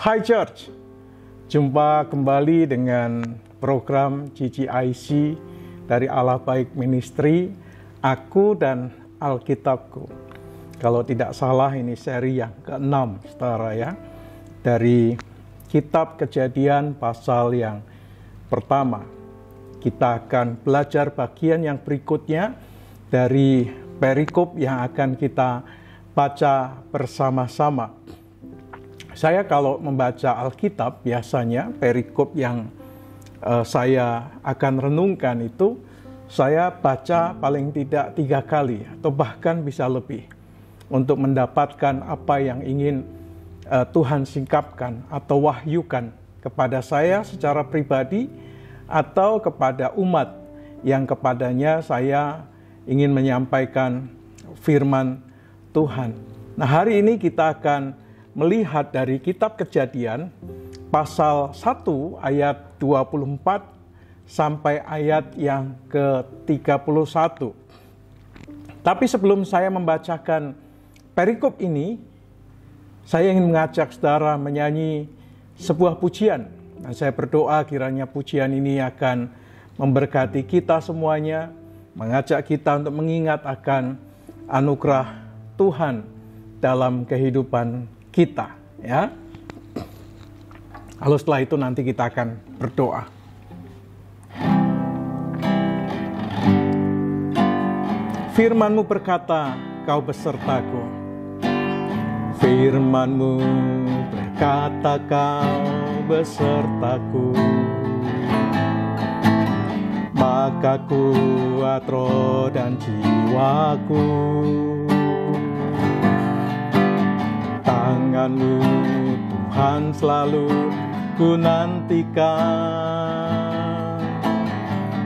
Hai Church, jumpa kembali dengan program GGIC dari Allah Baik Ministry, Aku dan Alkitabku. Kalau tidak salah ini seri yang ke-6, saudara ya, dari Kitab Kejadian pasal yang pertama. Kita akan belajar bagian yang berikutnya dari perikop yang akan kita baca bersama-sama. Saya kalau membaca Alkitab biasanya perikop yang saya akan renungkan itu saya baca paling tidak 3 kali atau bahkan bisa lebih untuk mendapatkan apa yang ingin Tuhan singkapkan atau wahyukan kepada saya secara pribadi atau kepada umat yang kepadanya saya ingin menyampaikan firman Tuhan. Nah, hari ini kita akan melihat dari kitab Kejadian pasal 1 ayat 24 sampai ayat yang ke-31. Tapi sebelum saya membacakan perikop ini, saya ingin mengajak saudara menyanyi sebuah pujian. Dan saya berdoa kiranya pujian ini akan memberkati kita semuanya, mengajak kita untuk mengingat akan anugerah Tuhan dalam kehidupan kita, ya. Lalu setelah itu nanti kita akan berdoa. Firman-Mu berkata, Kau besertaku. Firman-Mu berkata, Kau besertaku. Maka kuat roh dan jiwaku. Tangan-Mu Tuhan selalu ku nantikan.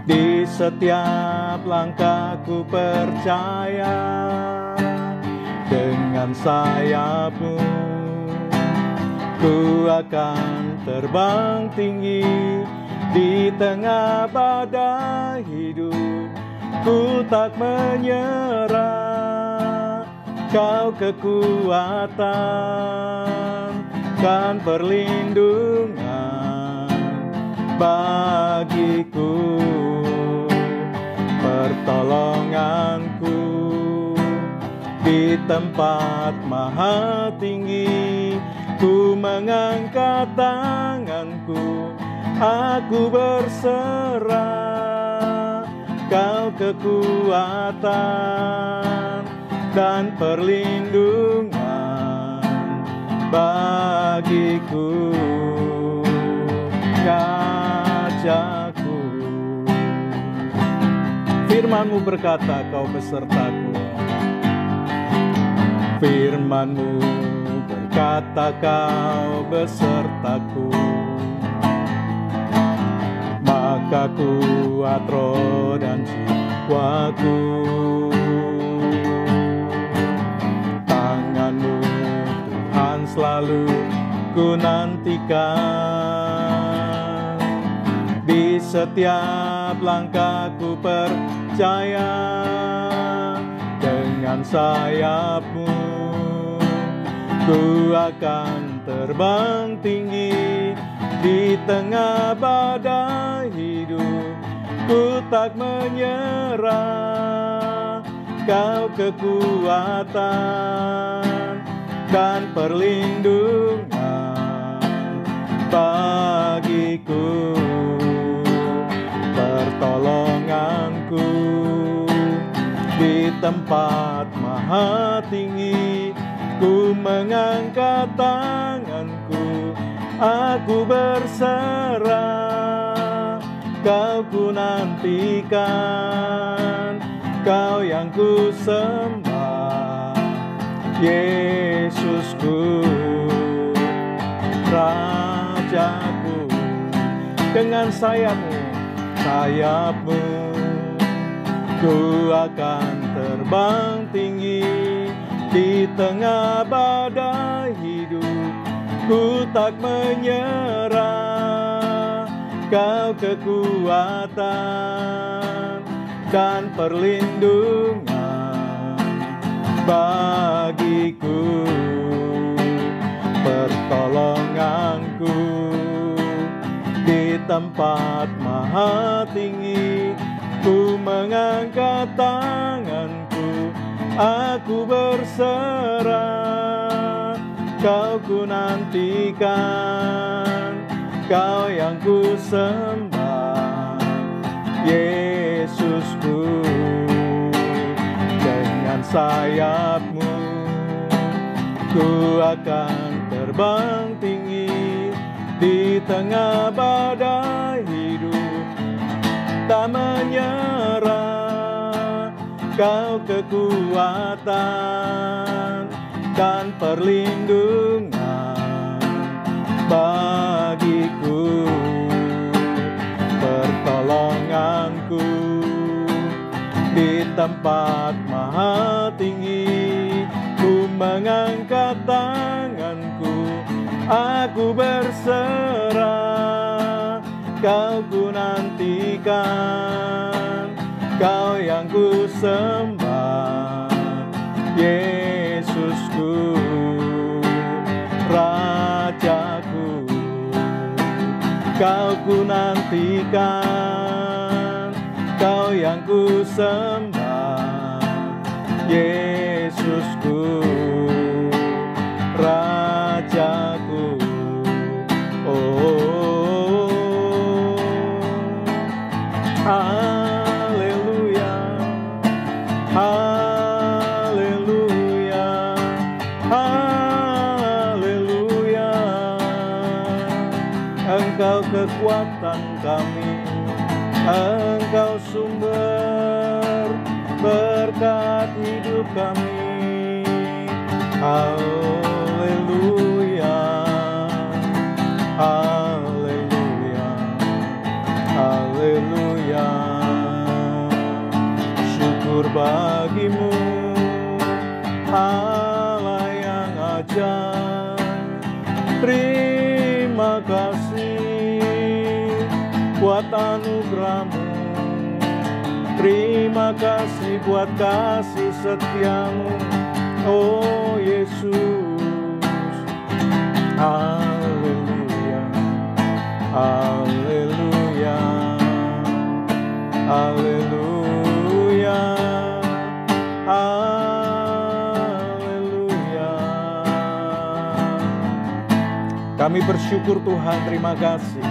Di setiap langkahku percaya, dengan sayap-Mu ku akan terbang tinggi. Di tengah badai hidup ku tak menyerah. Kau kekuatan dan perlindungan bagiku, pertolonganku di tempat maha tinggi. Ku mengangkat tanganku, aku berserah. Kau kekuatan dan perlindungan bagiku, kajaku. Firman-Mu berkata, Kau besertaku. Firman-Mu berkata, Kau besertaku. Maka kuat roh dan jiwaku. Tangan-Mu Tuhan selalu ku nantikan. Di setiap langkahku percaya, dengan sayap-Mu ku akan terbang tinggi. Di tengah badai hidup ku tak menyerah. Kau kekuatan dan perlindungan bagiku, pertolonganku di tempat maha tinggi. Ku mengangkat tanganku, aku berserah. Kau ku nantikan, Kau yang ku sembah, Yesusku, Rajaku. Dengan sayap-Mu, sayap-Mu ku akan terbang tinggi. Di tengah badai hidup ku tak menyerah. Kau kekuatan dan perlindungan bagiku, pertolongan tempat maha tinggi. Ku mengangkat tanganku, aku berserah. Kau ku nantikan, Kau yang ku sembah, Yesusku. Dengan sayap-Mu ku akan terbang tinggi di tengah badai hidup, tak menyerah. Kau kekuatan dan perlindungan bagiku, pertolonganku di tempat maha tinggi. Ku mengangkat tanganku, aku berserah. Kau ku nantikan, Kau yang ku sembah, Yesusku, Rajaku. Kau ku nantikan, Kau yang ku sembah, Yesusku, Rajaku. Oh, haleluya, haleluya, haleluya. Engkau kekuatan kami, Engkau sumber berkat hidup kami. Haleluya, haleluya, haleluya. Syukur bagimu, Allah yang ajaib. Terima kasih buat anugerah-Mu. Terima kasih buat kasih setia-Mu, oh Yesus. Haleluya, haleluya, haleluya, haleluya. Kami bersyukur Tuhan, terima kasih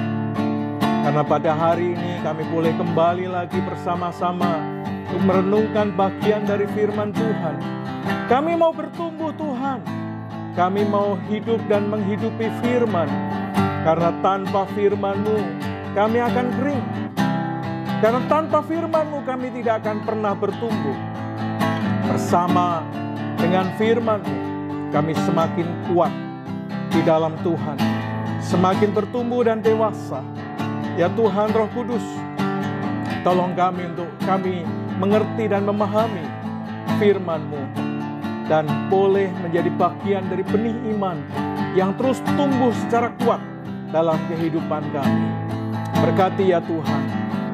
karena pada hari ini kami boleh kembali lagi bersama-sama untuk merenungkan bagian dari firman Tuhan. Kami mau bertumbuh Tuhan. Kami mau hidup dan menghidupi firman. Karena tanpa firman-Mu kami akan kering. Karena tanpa firman-Mu kami tidak akan pernah bertumbuh. Bersama dengan firman-Mu kami semakin kuat di dalam Tuhan. Semakin bertumbuh dan dewasa. Ya Tuhan Roh Kudus, tolong kami untuk kami mengerti dan memahami firman-Mu, dan boleh menjadi bagian dari benih iman yang terus tumbuh secara kuat dalam kehidupan kami. Berkati ya Tuhan,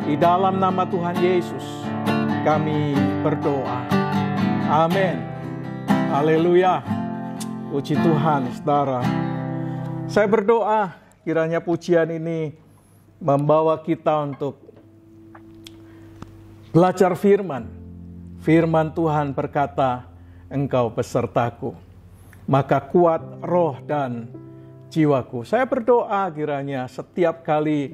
di dalam nama Tuhan Yesus kami berdoa. Amin. Haleluya. Puji Tuhan, saudara. Saya berdoa kiranya pujian ini membawa kita untuk belajar firman. Firman Tuhan berkata, Engkau besertaku, maka kuat roh dan jiwaku. Saya berdoa kiranya setiap kali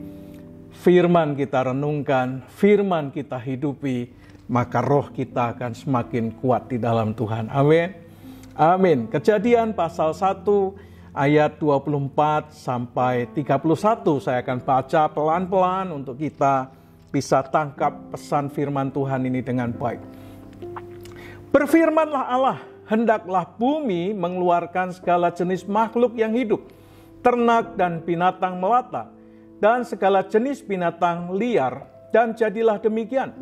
firman kita renungkan, firman kita hidupi, maka roh kita akan semakin kuat di dalam Tuhan. Amin. Amin. Kejadian pasal 1 ayat 24 sampai 31 saya akan baca pelan-pelan untuk kita bisa tangkap pesan firman Tuhan ini dengan baik. Berfirmanlah Allah, hendaklah bumi mengeluarkan segala jenis makhluk yang hidup, ternak dan binatang melata, dan segala jenis binatang liar, dan jadilah demikian.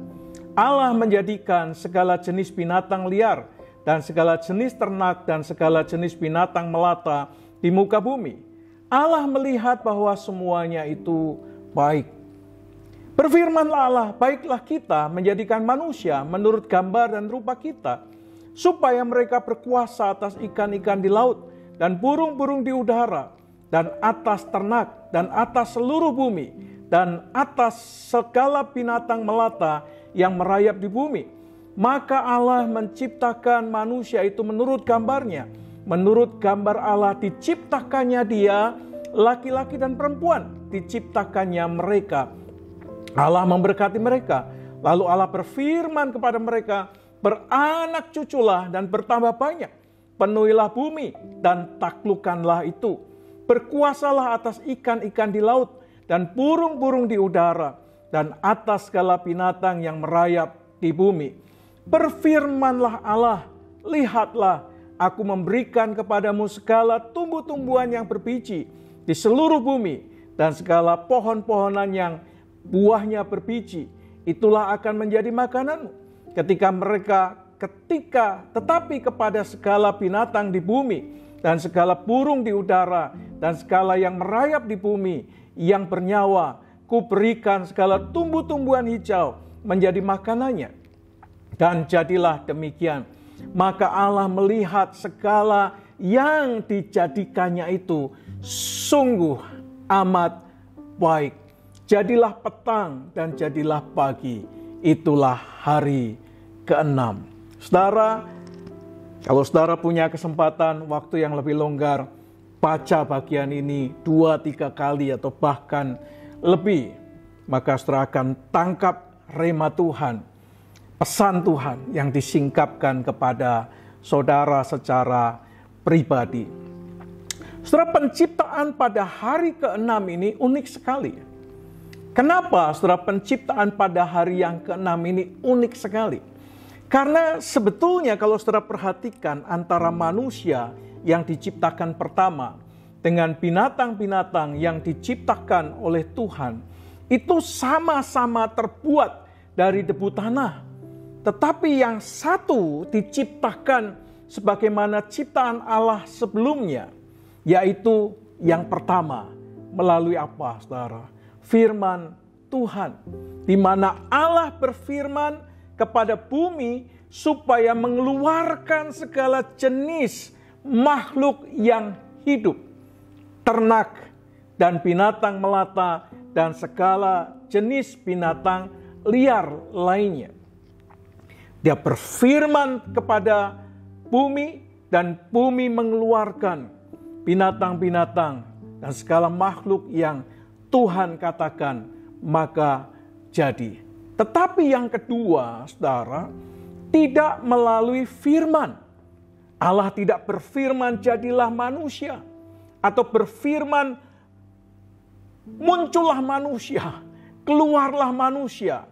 Allah menjadikan segala jenis binatang liar, dan segala jenis ternak, dan segala jenis binatang melata di muka bumi. Allah melihat bahwa semuanya itu baik. Berfirmanlah Allah, baiklah kita menjadikan manusia menurut gambar dan rupa kita, supaya mereka berkuasa atas ikan-ikan di laut, dan burung-burung di udara, dan atas ternak, dan atas seluruh bumi, dan atas segala binatang melata yang merayap di bumi. Maka Allah menciptakan manusia itu menurut gambarnya. Menurut gambar Allah diciptakannya dia, laki-laki dan perempuan diciptakannya mereka. Allah memberkati mereka. Lalu Allah berfirman kepada mereka, beranak cuculah dan bertambah banyak. Penuhilah bumi dan taklukkanlah itu. Berkuasalah atas ikan-ikan di laut dan burung-burung di udara dan atas segala binatang yang merayap di bumi. Berfirmanlah Allah, lihatlah, aku memberikan kepadamu segala tumbuh-tumbuhan yang berbiji di seluruh bumi dan segala pohon-pohonan yang buahnya berbiji. Itulah akan menjadi makananmu. Tetapi kepada segala binatang di bumi dan segala burung di udara dan segala yang merayap di bumi yang bernyawa, kuberikan segala tumbuh-tumbuhan hijau menjadi makanannya. Dan jadilah demikian. Maka Allah melihat segala yang dijadikannya itu sungguh amat baik. Jadilah petang dan jadilah pagi. Itulah hari ke-6. Saudara, kalau saudara punya kesempatan waktu yang lebih longgar, baca bagian ini 2-3 kali atau bahkan lebih, maka saudara akan tangkap rema Tuhan, pesan Tuhan yang disingkapkan kepada saudara secara pribadi. Saudara, penciptaan pada hari ke-6 ini unik sekali. Kenapa saudara penciptaan pada hari yang ke-6 ini unik sekali? Karena sebetulnya kalau saudara perhatikan antara manusia yang diciptakan pertama dengan binatang-binatang yang diciptakan oleh Tuhan, itu sama-sama terbuat dari debu tanah. Tetapi yang satu diciptakan sebagaimana ciptaan Allah sebelumnya, yaitu yang pertama melalui apa, saudara? Firman Tuhan, di mana Allah berfirman kepada bumi supaya mengeluarkan segala jenis makhluk yang hidup, ternak dan binatang melata dan segala jenis binatang liar lainnya. Dia berfirman kepada bumi dan bumi mengeluarkan binatang-binatang dan segala makhluk yang Tuhan katakan, maka jadi. Tetapi yang kedua, saudara, tidak melalui firman. Allah tidak berfirman jadilah manusia, atau berfirman muncullah manusia, keluarlah manusia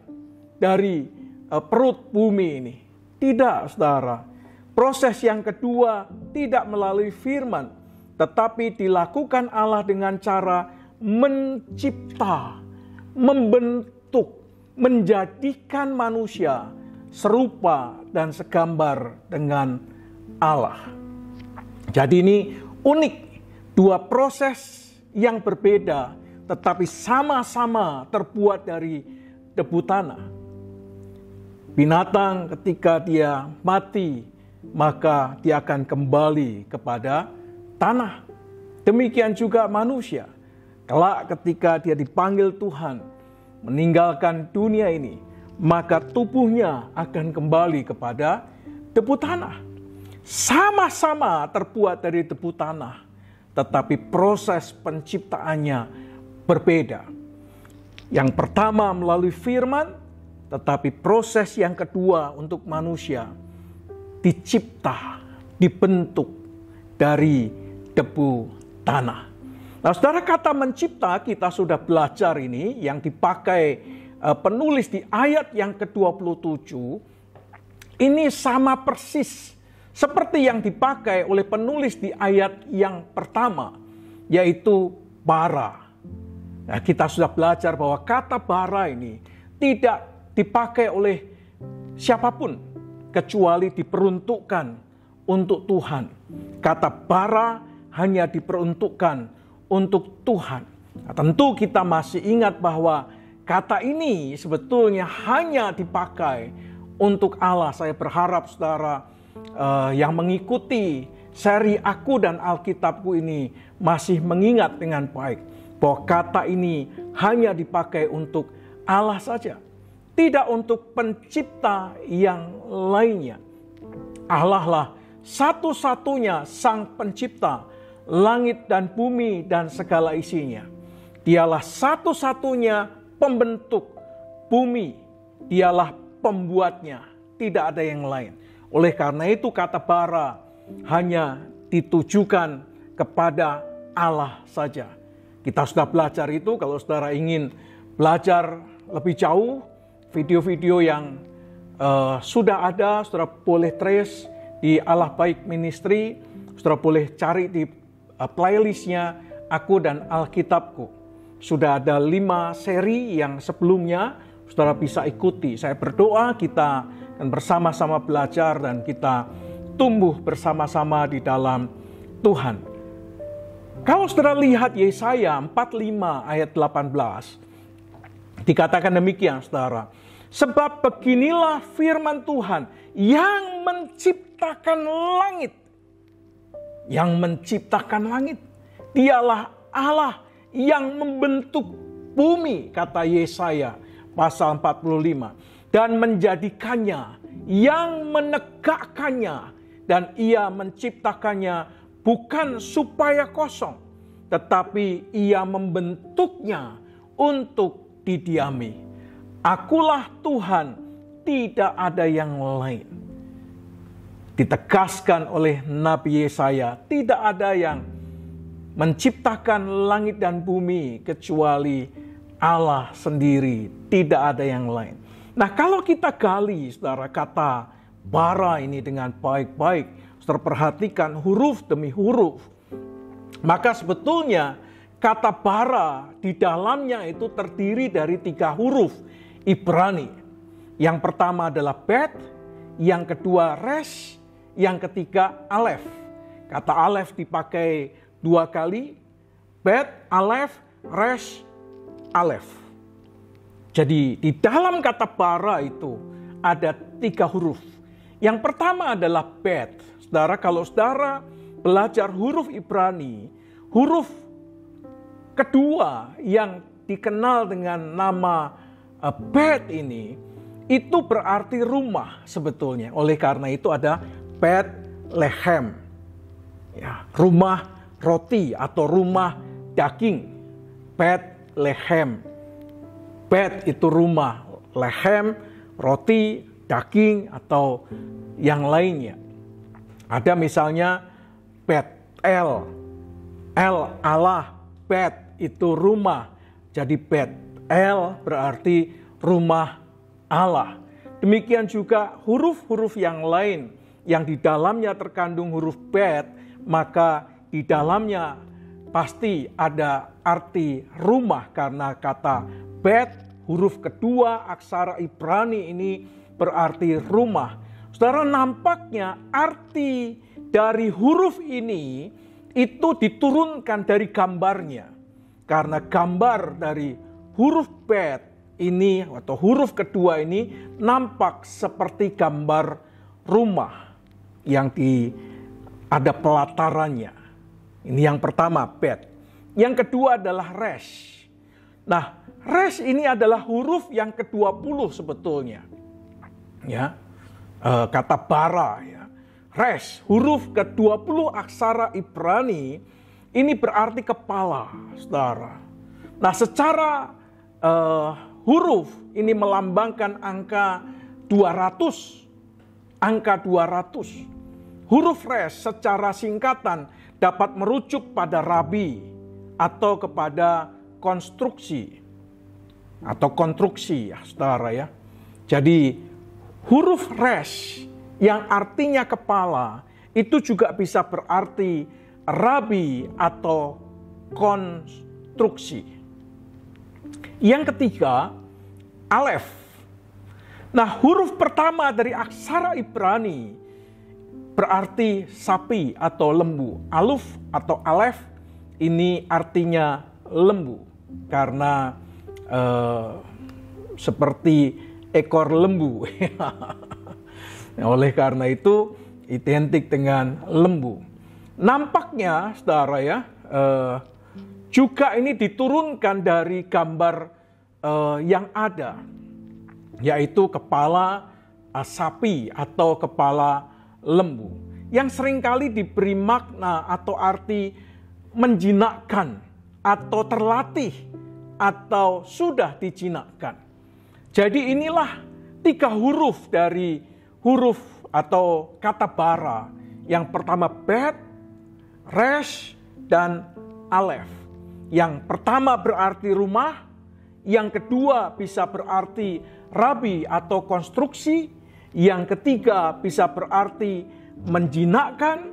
dari perut bumi ini. Tidak, saudara. Proses yang kedua tidak melalui firman, tetapi dilakukan Allah dengan cara mencipta, membentuk, menjadikan manusia serupa dan segambar dengan Allah. Jadi ini unik, dua proses yang berbeda tetapi sama-sama terbuat dari debu tanah. Binatang ketika dia mati, maka dia akan kembali kepada tanah. Demikian juga manusia. Kelak ketika dia dipanggil Tuhan, meninggalkan dunia ini, maka tubuhnya akan kembali kepada debu tanah. Sama-sama terbuat dari debu tanah, tetapi proses penciptaannya berbeda. Yang pertama melalui firman, tetapi proses yang kedua untuk manusia dicipta, dibentuk dari debu tanah. Nah, saudara, kata mencipta kita sudah belajar ini yang dipakai penulis di ayat yang ke-27. Ini sama persis seperti yang dipakai oleh penulis di ayat yang pertama, yaitu bara. Nah, kita sudah belajar bahwa kata bara ini tidak dipakai oleh siapapun kecuali diperuntukkan untuk Tuhan. Kata bara hanya diperuntukkan untuk Tuhan. Nah, tentu kita masih ingat bahwa kata ini sebetulnya hanya dipakai untuk Allah. Saya berharap saudara yang mengikuti seri Aku dan Alkitabku ini masih mengingat dengan baik. bahwa kata ini hanya dipakai untuk Allah saja, tidak untuk pencipta yang lainnya. Allah lah satu-satunya sang pencipta langit dan bumi dan segala isinya. Dialah satu-satunya pembentuk bumi, dialah pembuatnya, tidak ada yang lain. Oleh karena itu kata bara hanya ditujukan kepada Allah saja. Kita sudah belajar itu. Kalau saudara ingin belajar lebih jauh, video-video yang sudah ada, saudara boleh trace di Allah Baik Ministry. Saudara boleh cari di playlistnya Aku dan Alkitabku. Sudah ada 5 seri yang sebelumnya saudara bisa ikuti. Saya berdoa kita akan bersama-sama belajar dan kita tumbuh bersama-sama di dalam Tuhan. Kalau saudara lihat Yesaya 45 ayat 18, dikatakan demikian saudara. Sebab beginilah firman Tuhan yang menciptakan langit. Yang menciptakan langit. Dialah Allah yang membentuk bumi, kata Yesaya pasal 45. Dan menjadikannya, yang menegakkannya. Dan ia menciptakannya bukan supaya kosong, tetapi ia membentuknya untuk didiami. Akulah Tuhan, tidak ada yang lain. Ditegaskan oleh Nabi Yesaya, tidak ada yang menciptakan langit dan bumi kecuali Allah sendiri, tidak ada yang lain. Nah, kalau kita gali saudara kata bara ini dengan baik-baik, saudara perhatikan huruf demi huruf, maka sebetulnya kata bara di dalamnya itu terdiri dari 3 huruf Ibrani. Yang pertama adalah bet, yang kedua res, yang ketiga alef. Kata alef dipakai 2 kali, bet, alef, res, alef. Jadi di dalam kata bara itu ada 3 huruf. Yang pertama adalah bet. Saudara, kalau saudara belajar huruf Ibrani, huruf kedua yang dikenal dengan nama bet ini, itu berarti rumah sebetulnya. Oleh karena itu ada bet lehem. Ya, rumah roti atau rumah daging. Bet lehem. Bet itu rumah, lehem, roti, daging atau yang lainnya. Ada misalnya Bet-el, El Allah, Bet itu rumah. Jadi Bet-el berarti rumah Allah. Demikian juga huruf-huruf yang lain yang di dalamnya terkandung huruf Bet, maka di dalamnya pasti ada arti rumah karena kata Bet, huruf kedua aksara Ibrani ini berarti rumah. Saudara, nampaknya arti dari huruf ini itu diturunkan dari gambarnya. Karena gambar dari huruf Bet ini atau huruf kedua ini nampak seperti gambar rumah yang ada pelatarannya. Ini yang pertama, bet. Yang kedua adalah res. Nah, res ini adalah huruf yang ke-20 sebetulnya. Ya, kata bara ya. Res, huruf ke-20 aksara Ibrani, ini berarti kepala, saudara. Nah, secara huruf ini melambangkan angka 200. Angka 200. Huruf res secara singkatan dapat merujuk pada rabi atau kepada konstruksi atau konstruksi ya saudara ya. Jadi huruf res yang artinya kepala itu juga bisa berarti rabi atau konstruksi. Yang ketiga, alef. Nah, huruf pertama dari aksara Ibrani berarti sapi atau lembu. Aluf atau alef ini artinya lembu. Karena seperti ekor lembu. Oleh karena itu identik dengan lembu. Nampaknya saudara ya, juga ini diturunkan dari gambar yang ada, yaitu kepala sapi atau kepala lembu, yang seringkali diberi makna atau arti menjinakkan atau terlatih atau sudah dijinakkan. Jadi inilah 3 huruf dari huruf atau kata bara. Yang pertama bet, resh, dan alef. Yang pertama berarti rumah, yang kedua bisa berarti rabi atau konstruksi, yang ketiga bisa berarti menjinakkan,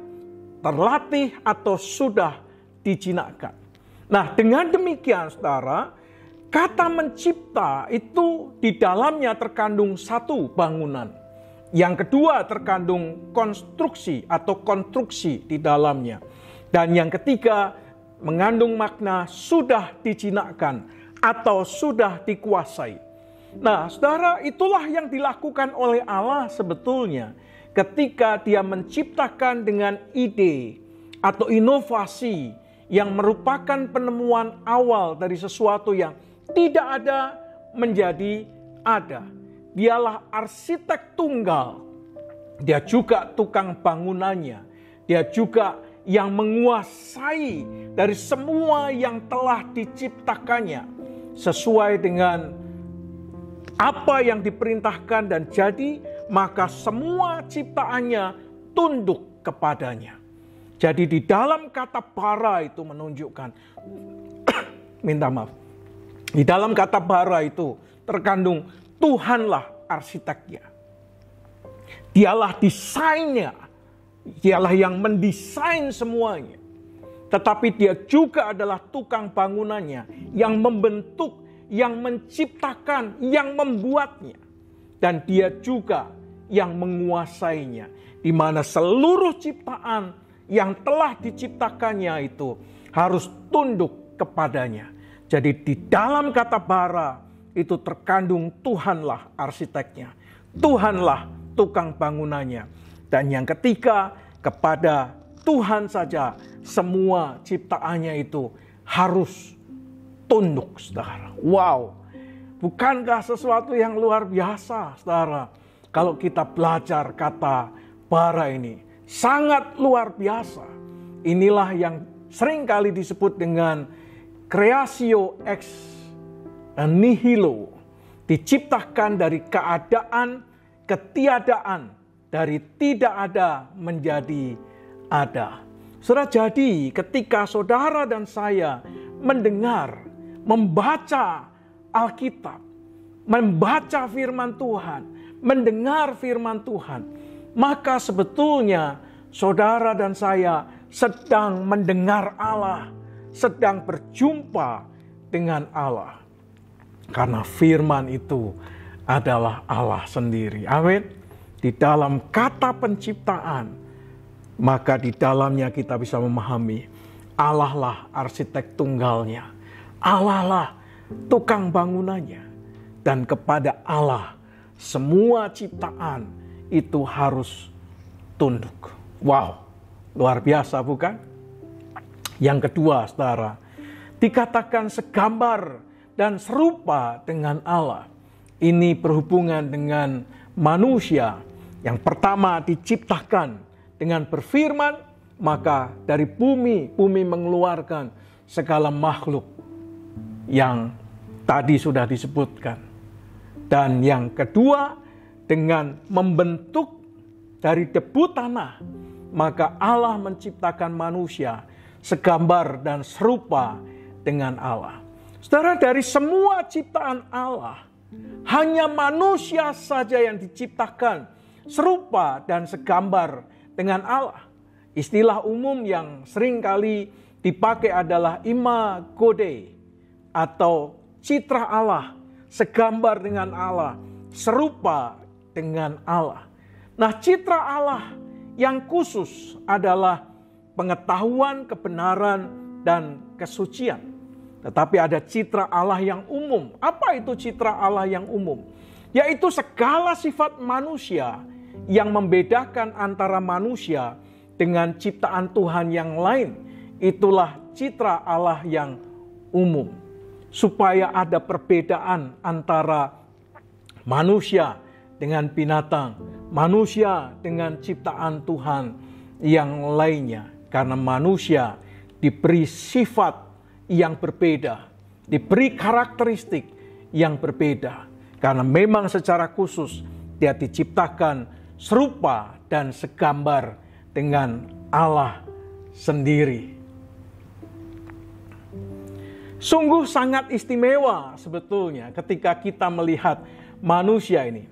terlatih, atau sudah dijinakkan. Nah, dengan demikian saudara, kata mencipta itu di dalamnya terkandung 1 bangunan. Yang kedua terkandung konstruksi atau konstruksi di dalamnya. Dan yang ketiga mengandung makna sudah dijinakkan atau sudah dikuasai. Nah, saudara, itulah yang dilakukan oleh Allah sebetulnya ketika Dia menciptakan dengan ide atau inovasi yang merupakan penemuan awal dari sesuatu yang tidak ada menjadi ada. Dialah arsitek tunggal. Dia juga tukang bangunannya. Dia juga yang menguasai dari semua yang telah diciptakannya sesuai dengan apa yang diperintahkan dan jadi, maka semua ciptaannya tunduk kepadanya. Jadi di dalam kata bara itu menunjukkan minta maaf. Di dalam kata bara itu terkandung Tuhanlah arsiteknya. Dialah desainnya. Dialah yang mendesain semuanya. Tetapi Dia juga adalah tukang bangunannya, yang membentuk, yang menciptakan, yang membuatnya. Dan Dia juga yang menguasainya. Di mana seluruh ciptaan yang telah diciptakannya itu harus tunduk kepadanya. Jadi di dalam kata bara itu terkandung Tuhanlah arsiteknya. Tuhanlah tukang bangunannya. Dan yang ketiga, kepada Tuhan saja semua ciptaannya itu harus tunduk, saudara. Wow, bukankah sesuatu yang luar biasa, saudara? Kalau kita belajar kata bara ini, sangat luar biasa. Inilah yang seringkali disebut dengan creatio ex nihilo, diciptakan dari keadaan, ketiadaan, dari tidak ada menjadi ada. Saudara, jadi ketika saudara dan saya mendengar, membaca Alkitab, membaca firman Tuhan, mendengar firman Tuhan, maka sebetulnya saudara dan saya sedang mendengar Allah, sedang berjumpa dengan Allah. Karena firman itu adalah Allah sendiri. Amin. Di dalam kata penciptaan, maka di dalamnya kita bisa memahami Allah lah arsitek tunggalnya. Allah lah tukang bangunannya. Dan kepada Allah semua ciptaan itu harus tunduk. Wow, luar biasa bukan? Yang kedua, saudara, dikatakan segambar dan serupa dengan Allah. Ini berhubungan dengan manusia. Yang pertama diciptakan dengan berfirman, maka dari bumi mengeluarkan segala makhluk yang tadi sudah disebutkan. Dan yang kedua, dengan membentuk dari debu tanah, maka Allah menciptakan manusia segambar dan serupa dengan Allah. Saudara, dari semua ciptaan Allah, hanya manusia saja yang diciptakan serupa dan segambar dengan Allah. Istilah umum yang sering kali dipakai adalah imago Dei, atau citra Allah, segambar dengan Allah, serupa dengan Allah. Nah, citra Allah yang khusus adalah pengetahuan, kebenaran, dan kesucian. Tetapi ada citra Allah yang umum. Apa itu citra Allah yang umum? Yaitu segala sifat manusia yang membedakan antara manusia dengan ciptaan Tuhan yang lain. Itulah citra Allah yang umum. Supaya ada perbedaan antara manusia dengan binatang, manusia dengan ciptaan Tuhan yang lainnya. Karena manusia diberi sifat yang berbeda, diberi karakteristik yang berbeda. Karena memang secara khusus dia diciptakan serupa dan segambar dengan Allah sendiri. Sungguh sangat istimewa sebetulnya ketika kita melihat manusia ini.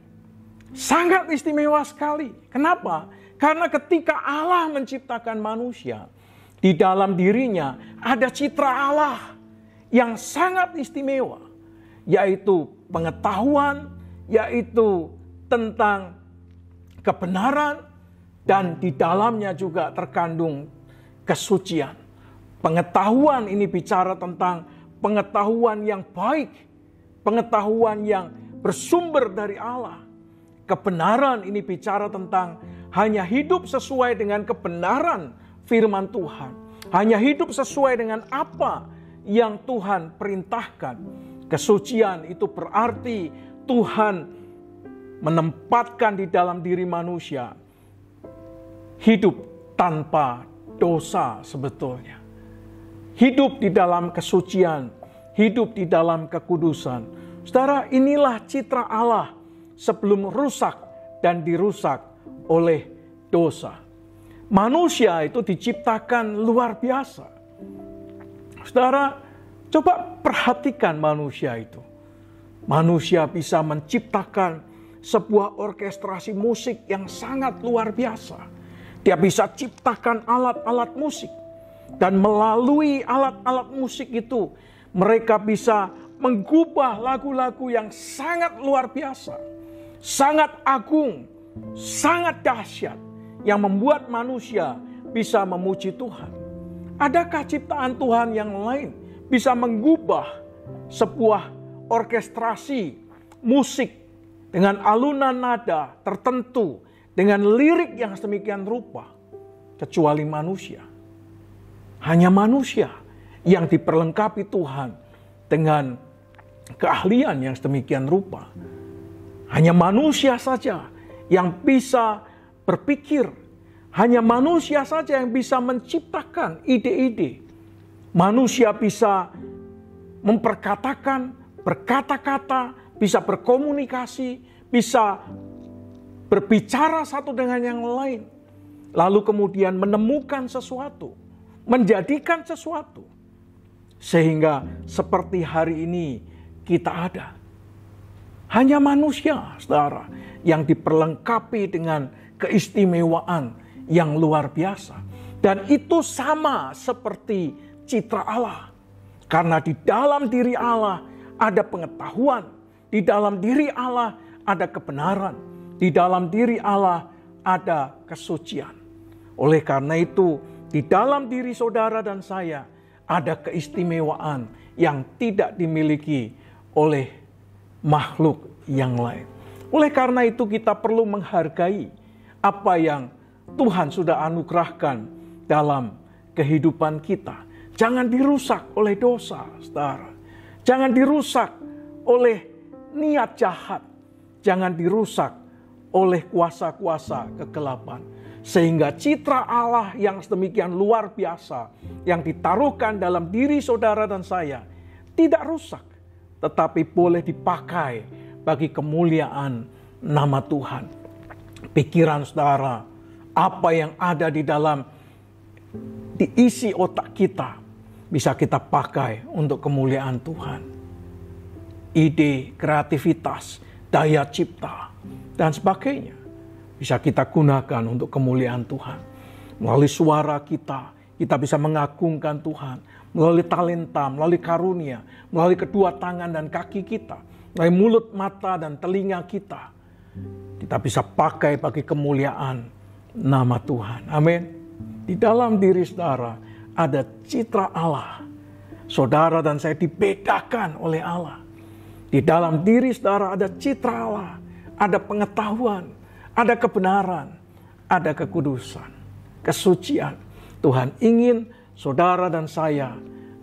Sangat istimewa sekali. Kenapa? Karena ketika Allah menciptakan manusia, di dalam dirinya ada citra Allah yang sangat istimewa, yaitu pengetahuan, yaitu tentang kebenaran, dan di dalamnya juga terkandung kesucian. Pengetahuan ini bicara tentang pengetahuan yang baik, pengetahuan yang bersumber dari Allah. Kebenaran ini bicara tentang hanya hidup sesuai dengan kebenaran firman Tuhan. Hanya hidup sesuai dengan apa yang Tuhan perintahkan. Kesucian itu berarti Tuhan menempatkan di dalam diri manusia hidup tanpa dosa sebetulnya. Hidup di dalam kesucian, hidup di dalam kekudusan. Saudara, inilah citra Allah sebelum rusak dan dirusak oleh dosa. Manusia itu diciptakan luar biasa. Saudara, coba perhatikan manusia itu. Manusia bisa menciptakan sebuah orkestrasi musik yang sangat luar biasa. Dia bisa ciptakan alat-alat musik. Dan melalui alat-alat musik itu, mereka bisa menggubah lagu-lagu yang sangat luar biasa, sangat agung, sangat dahsyat, yang membuat manusia bisa memuji Tuhan. Adakah ciptaan Tuhan yang lain bisa menggubah sebuah orkestrasi musik dengan alunan nada tertentu, dengan lirik yang sedemikian rupa, kecuali manusia? Hanya manusia yang diperlengkapi Tuhan dengan keahlian yang sedemikian rupa. Hanya manusia saja yang bisa berpikir. Hanya manusia saja yang bisa menciptakan ide-ide. Manusia bisa memperkatakan, berkata-kata, bisa berkomunikasi, bisa berbicara satu dengan yang lain. Lalu kemudian menemukan sesuatu, menjadikan sesuatu. Sehingga seperti hari ini kita ada. Hanya manusia, saudara, yang diperlengkapi dengan keistimewaan yang luar biasa. Dan itu sama seperti citra Allah. Karena di dalam diri Allah ada pengetahuan. Di dalam diri Allah ada kebenaran. Di dalam diri Allah ada kesucian. Oleh karena itu, di dalam diri saudara dan saya ada keistimewaan yang tidak dimiliki oleh makhluk yang lain. Oleh karena itu kita perlu menghargai apa yang Tuhan sudah anugerahkan dalam kehidupan kita. Jangan dirusak oleh dosa, saudara. Jangan dirusak oleh niat jahat. Jangan dirusak oleh kuasa-kuasa kegelapan. Sehingga citra Allah yang sedemikian luar biasa yang ditaruhkan dalam diri saudara dan saya tidak rusak, tetapi boleh dipakai bagi kemuliaan nama Tuhan. Pikiran saudara, apa yang ada di dalam diisi otak kita, bisa kita pakai untuk kemuliaan Tuhan. Ide, kreativitas, daya cipta, dan sebagainya bisa kita gunakan untuk kemuliaan Tuhan. Melalui suara kita bisa mengagungkan Tuhan. Melalui talenta, melalui karunia, melalui kedua tangan dan kaki kita, melalui mulut, mata, dan telinga kita bisa pakai bagi kemuliaan nama Tuhan. Amin. Di dalam diri saudara ada citra Allah. Saudara dan saya dibedakan oleh Allah. Di dalam diri saudara ada citra Allah, ada pengetahuan, ada kebenaran, ada kekudusan, kesucian. Tuhan ingin saudara dan saya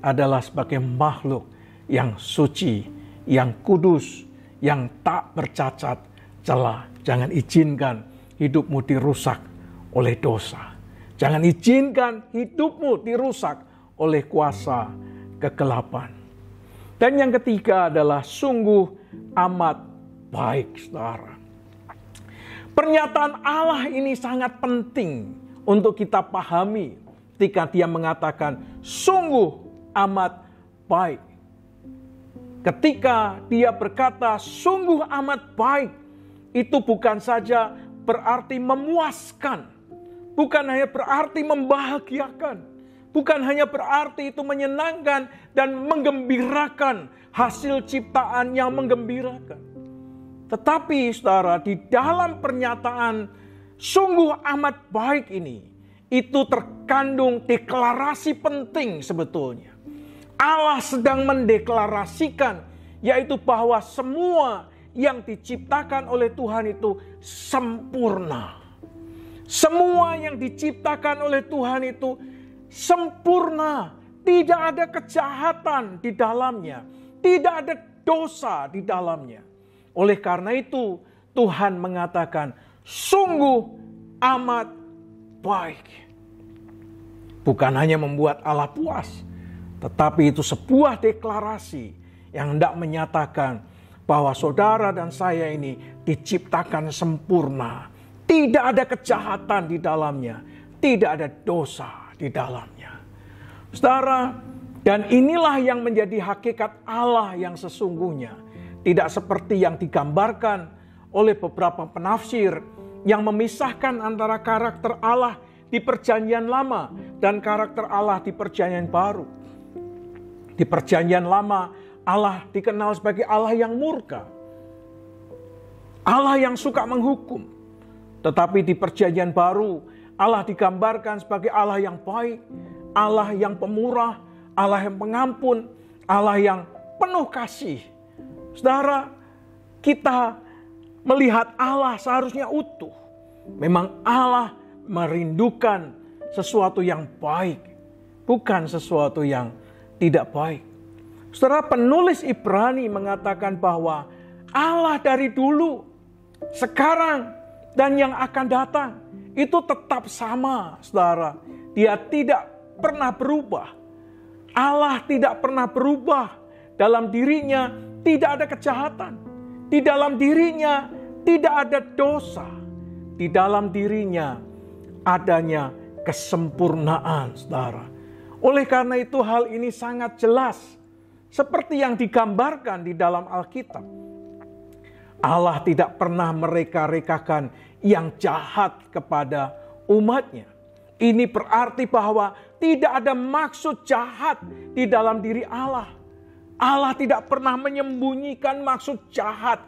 adalah sebagai makhluk yang suci, yang kudus, yang tak bercacat celah. Jangan izinkan hidupmu dirusak oleh dosa. Jangan izinkan hidupmu dirusak oleh kuasa kegelapan. Dan yang ketiga adalah sungguh amat baik, saudara. Pernyataan Allah ini sangat penting untuk kita pahami ketika dia mengatakan sungguh amat baik. Ketika dia berkata sungguh amat baik, itu bukan saja berarti memuaskan, bukan hanya berarti membahagiakan, bukan hanya berarti itu menyenangkan dan menggembirakan, hasil ciptaan yang menggembirakan. Tetapi saudara, di dalam pernyataan sungguh amat baik ini, itu terkandung deklarasi penting sebetulnya. Allah sedang mendeklarasikan, yaitu bahwa semua yang diciptakan oleh Tuhan itu sempurna. Semua yang diciptakan oleh Tuhan itu sempurna. Tidak ada kejahatan di dalamnya. Tidak ada dosa di dalamnya. Oleh karena itu Tuhan mengatakan sungguh amat baik. Bukan hanya membuat Allah puas, tetapi itu sebuah deklarasi yang hendak menyatakan bahwa saudara dan saya ini diciptakan sempurna. Tidak ada kejahatan di dalamnya. Tidak ada dosa di dalamnya. Saudara, dan inilah yang menjadi hakikat Allah yang sesungguhnya. Tidak seperti yang digambarkan oleh beberapa penafsir yang memisahkan antara karakter Allah di Perjanjian Lama dan karakter Allah di Perjanjian Baru. Di Perjanjian Lama, Allah dikenal sebagai Allah yang murka. Allah yang suka menghukum. Tetapi di Perjanjian Baru, Allah digambarkan sebagai Allah yang baik, Allah yang pemurah, Allah yang pengampun, Allah yang penuh kasih. Saudara, kita melihat Allah seharusnya utuh. Memang Allah merindukan sesuatu yang baik, bukan sesuatu yang tidak baik. Saudara, penulis Ibrani mengatakan bahwa Allah dari dulu, sekarang, dan yang akan datang itu tetap sama, saudara. Dia tidak pernah berubah. Allah tidak pernah berubah. Dalam dirinya tidak ada kejahatan. Di dalam dirinya tidak ada dosa. Di dalam dirinya adanya kesempurnaan, saudara. Oleh karena itu hal ini sangat jelas. Seperti yang digambarkan di dalam Alkitab. Allah tidak pernah mereka-rekakan yang jahat kepada umatnya. Ini berarti bahwa tidak ada maksud jahat di dalam diri Allah. Allah tidak pernah menyembunyikan maksud jahat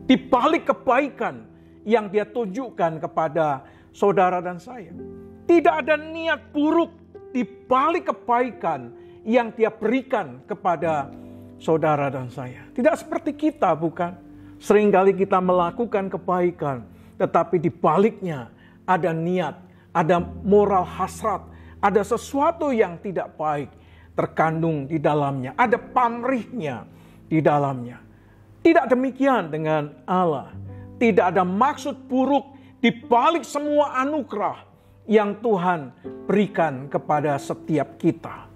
di balik kebaikan yang Dia tunjukkan kepada saudara dan saya. Tidak ada niat buruk di balik kebaikan yang Dia berikan kepada saudara dan saya. Tidak seperti kita, bukan? Seringkali kita melakukan kebaikan, tetapi di baliknya ada niat, ada moral hasrat, ada sesuatu yang tidak baik terkandung di dalamnya, ada pamrihnya di dalamnya. Tidak demikian dengan Allah. Tidak ada maksud buruk di balik semua anugerah yang Tuhan berikan kepada setiap kita.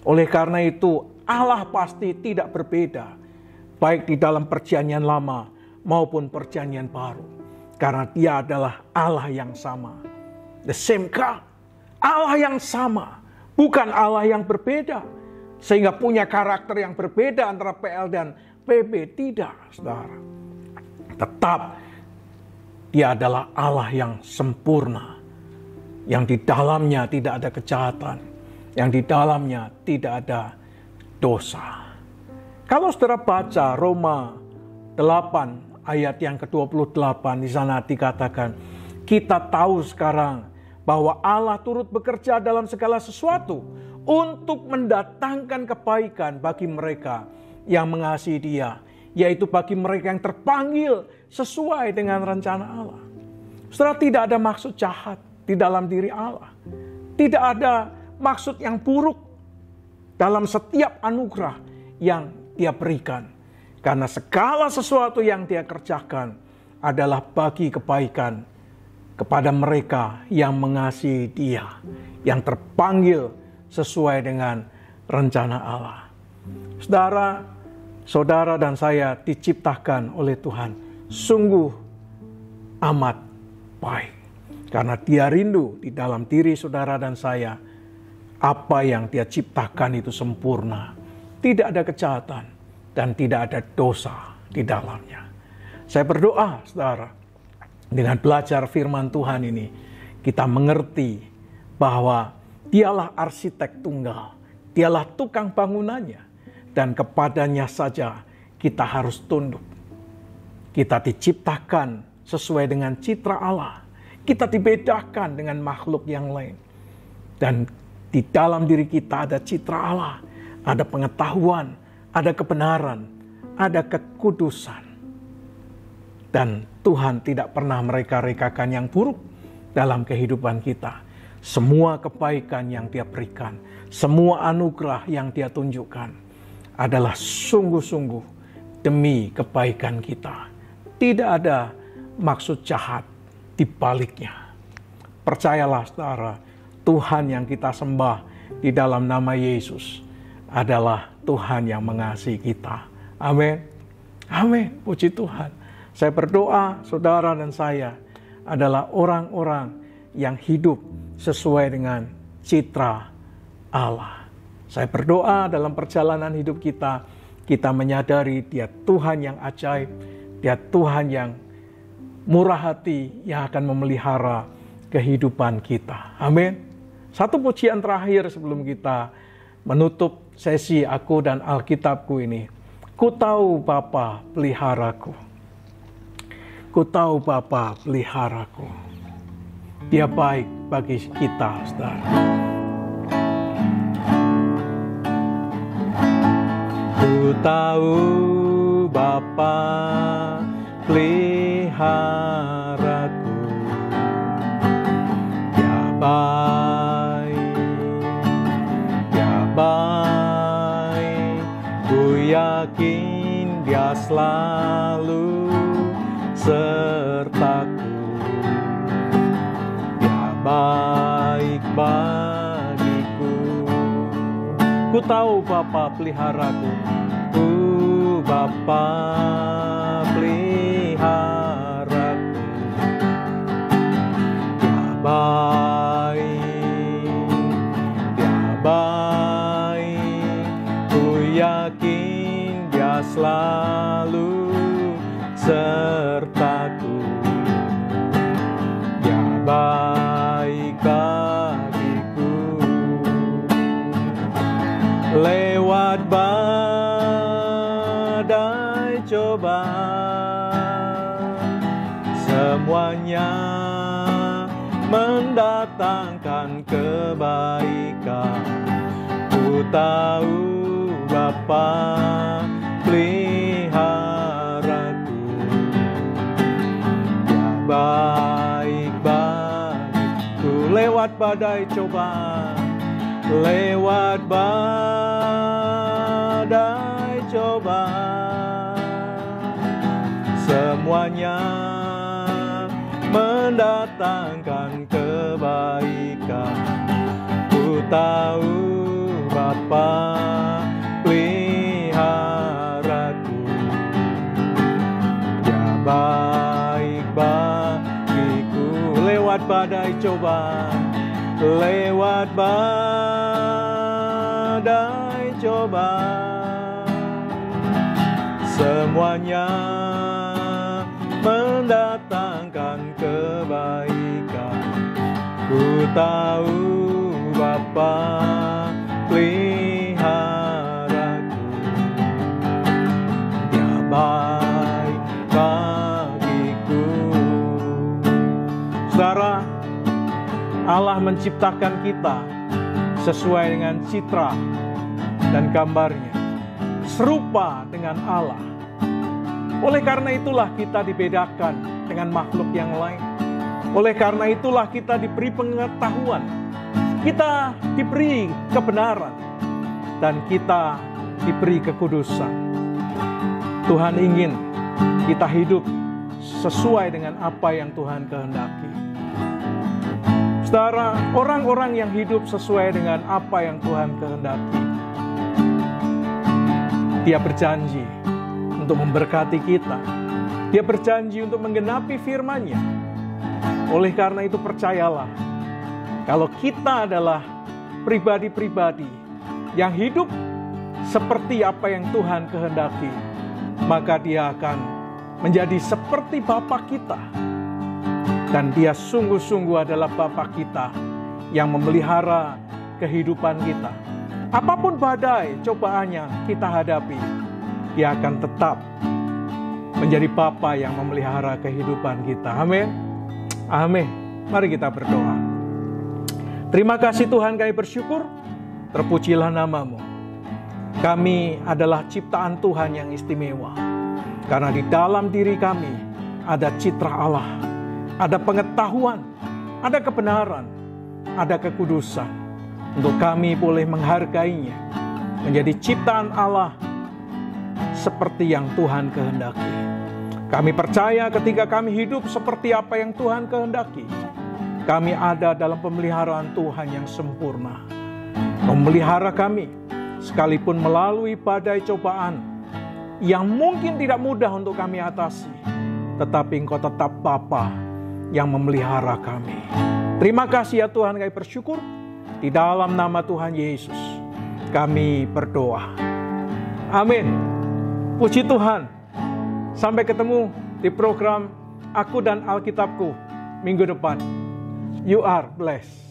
Oleh karena itu, Allah pasti tidak berbeda, baik di dalam Perjanjian Lama maupun Perjanjian Baru. Karena Dia adalah Allah yang sama. The same God. Allah yang sama. Bukan Allah yang berbeda. Sehingga punya karakter yang berbeda antara PL dan PB. Tidak, saudara. Tetap Dia adalah Allah yang sempurna. Yang di dalamnya tidak ada kejahatan. Yang di dalamnya tidak ada dosa. Kalau saudara baca Roma 8 ayat yang ke-28, di sana dikatakan, kita tahu sekarang bahwa Allah turut bekerja dalam segala sesuatu untuk mendatangkan kebaikan bagi mereka yang mengasihi Dia, yaitu bagi mereka yang terpanggil sesuai dengan rencana Allah. Saudara, tidak ada maksud jahat di dalam diri Allah. Tidak ada maksud yang buruk. dalam setiap anugerah yang Dia berikan. Karena segala sesuatu yang Dia kerjakan adalah bagi kebaikan kepada mereka yang mengasihi Dia, yang terpanggil sesuai dengan rencana Allah. Saudara dan saya diciptakan oleh Tuhan sungguh amat baik. Karena Dia rindu di dalam diri saudara dan saya, apa yang Dia ciptakan itu sempurna. Tidak ada kejahatan dan tidak ada dosa di dalamnya. Saya berdoa, saudara, dengan belajar firman Tuhan ini, kita mengerti bahwa Dialah arsitek tunggal, Dialah tukang bangunannya, dan kepadanya saja kita harus tunduk. Kita diciptakan sesuai dengan citra Allah. Kita dibedakan dengan makhluk yang lain. Dan di dalam diri kita ada citra Allah, ada pengetahuan, ada kebenaran, ada kekudusan. Dan Tuhan tidak pernah mereka-rekakan yang buruk dalam kehidupan kita. Semua kebaikan yang Dia berikan, semua anugerah yang Dia tunjukkan adalah sungguh-sungguh demi kebaikan kita. Tidak ada maksud jahat di baliknya. Percayalah saudara, Tuhan yang kita sembah di dalam nama Yesus adalah Tuhan yang mengasihi kita. Amin. Amin. Puji Tuhan. Saya berdoa saudara dan saya adalah orang-orang yang hidup sesuai dengan citra Allah. Saya berdoa dalam perjalanan hidup kita, kita menyadari Dia Tuhan yang ajaib, Dia Tuhan yang murah hati yang akan memelihara kehidupan kita. Amin. Satu pujian terakhir sebelum kita menutup sesi aku dan Alkitabku ini. Ku tahu Bapa peliharaku. Ku tahu Bapa peliharaku. Dia baik bagi kita, saudara. Ku tahu Bapa peliharaku. Dia baik, Dia baik. Ku yakin Dia selalu sertaku. Dia baik bagiku. Ku tahu Bapa peliharaku. Ku Bapa peliharaku. Dia baik, Dia baik. Ku yakin Dia selalu sertaku. Dia baik bagiku. Lewat badai cobaan, semuanya mendatangkan kebaikan. Ku tahu Bapa peliharaku. Dia baik bagiku. Lewat badai cobaan, lewat badai cobaan, semuanya mendatangkan kebaikan. Ku tahu Bapa peliharaku. Dia baik bagiku. Lewat badai cobaan, lewat badai cobaan, semuanya mendatangkan kebaikan. Ku tahu Bapa peliharaku. Dia baik bagiku. Saudara, Allah menciptakan kita sesuai dengan citra dan gambarnya, serupa dengan Allah. Oleh karena itulah kita dibedakan dengan makhluk yang lain. Oleh karena itulah kita diberi pengetahuan, kita diberi kebenaran. dan kita diberi kekudusan. Tuhan ingin kita hidup sesuai dengan apa yang Tuhan kehendaki. Saudara, orang-orang yang hidup sesuai dengan apa yang Tuhan kehendaki, Dia berjanji untuk memberkati kita. Dia berjanji untuk menggenapi firman-Nya. Oleh karena itu percayalah, kalau kita adalah pribadi-pribadi yang hidup seperti apa yang Tuhan kehendaki, maka Dia akan menjadi seperti Bapa kita. Dan Dia sungguh-sungguh adalah Bapa kita yang memelihara kehidupan kita. Apapun badai cobaannya kita hadapi, Dia akan tetap menjadi Bapa yang memelihara kehidupan kita. Amin. Amin. Mari kita berdoa. Terima kasih Tuhan, kami bersyukur. Terpujilah nama-Mu. Kami adalah ciptaan Tuhan yang istimewa. Karena di dalam diri kami ada citra Allah, ada pengetahuan, ada kebenaran, ada kekudusan. Untuk kami boleh menghargainya, menjadi ciptaan Allah seperti yang Tuhan kehendaki. Kami percaya ketika kami hidup seperti apa yang Tuhan kehendaki, kami ada dalam pemeliharaan Tuhan yang sempurna. Memelihara kami, sekalipun melalui badai cobaan yang mungkin tidak mudah untuk kami atasi, tetapi Engkau tetap Bapa yang memelihara kami. Terima kasih ya Tuhan, kami bersyukur. Di dalam nama Tuhan Yesus kami berdoa. Amin. Puji Tuhan. Sampai ketemu di program Aku dan Alkitabku minggu depan. You are blessed.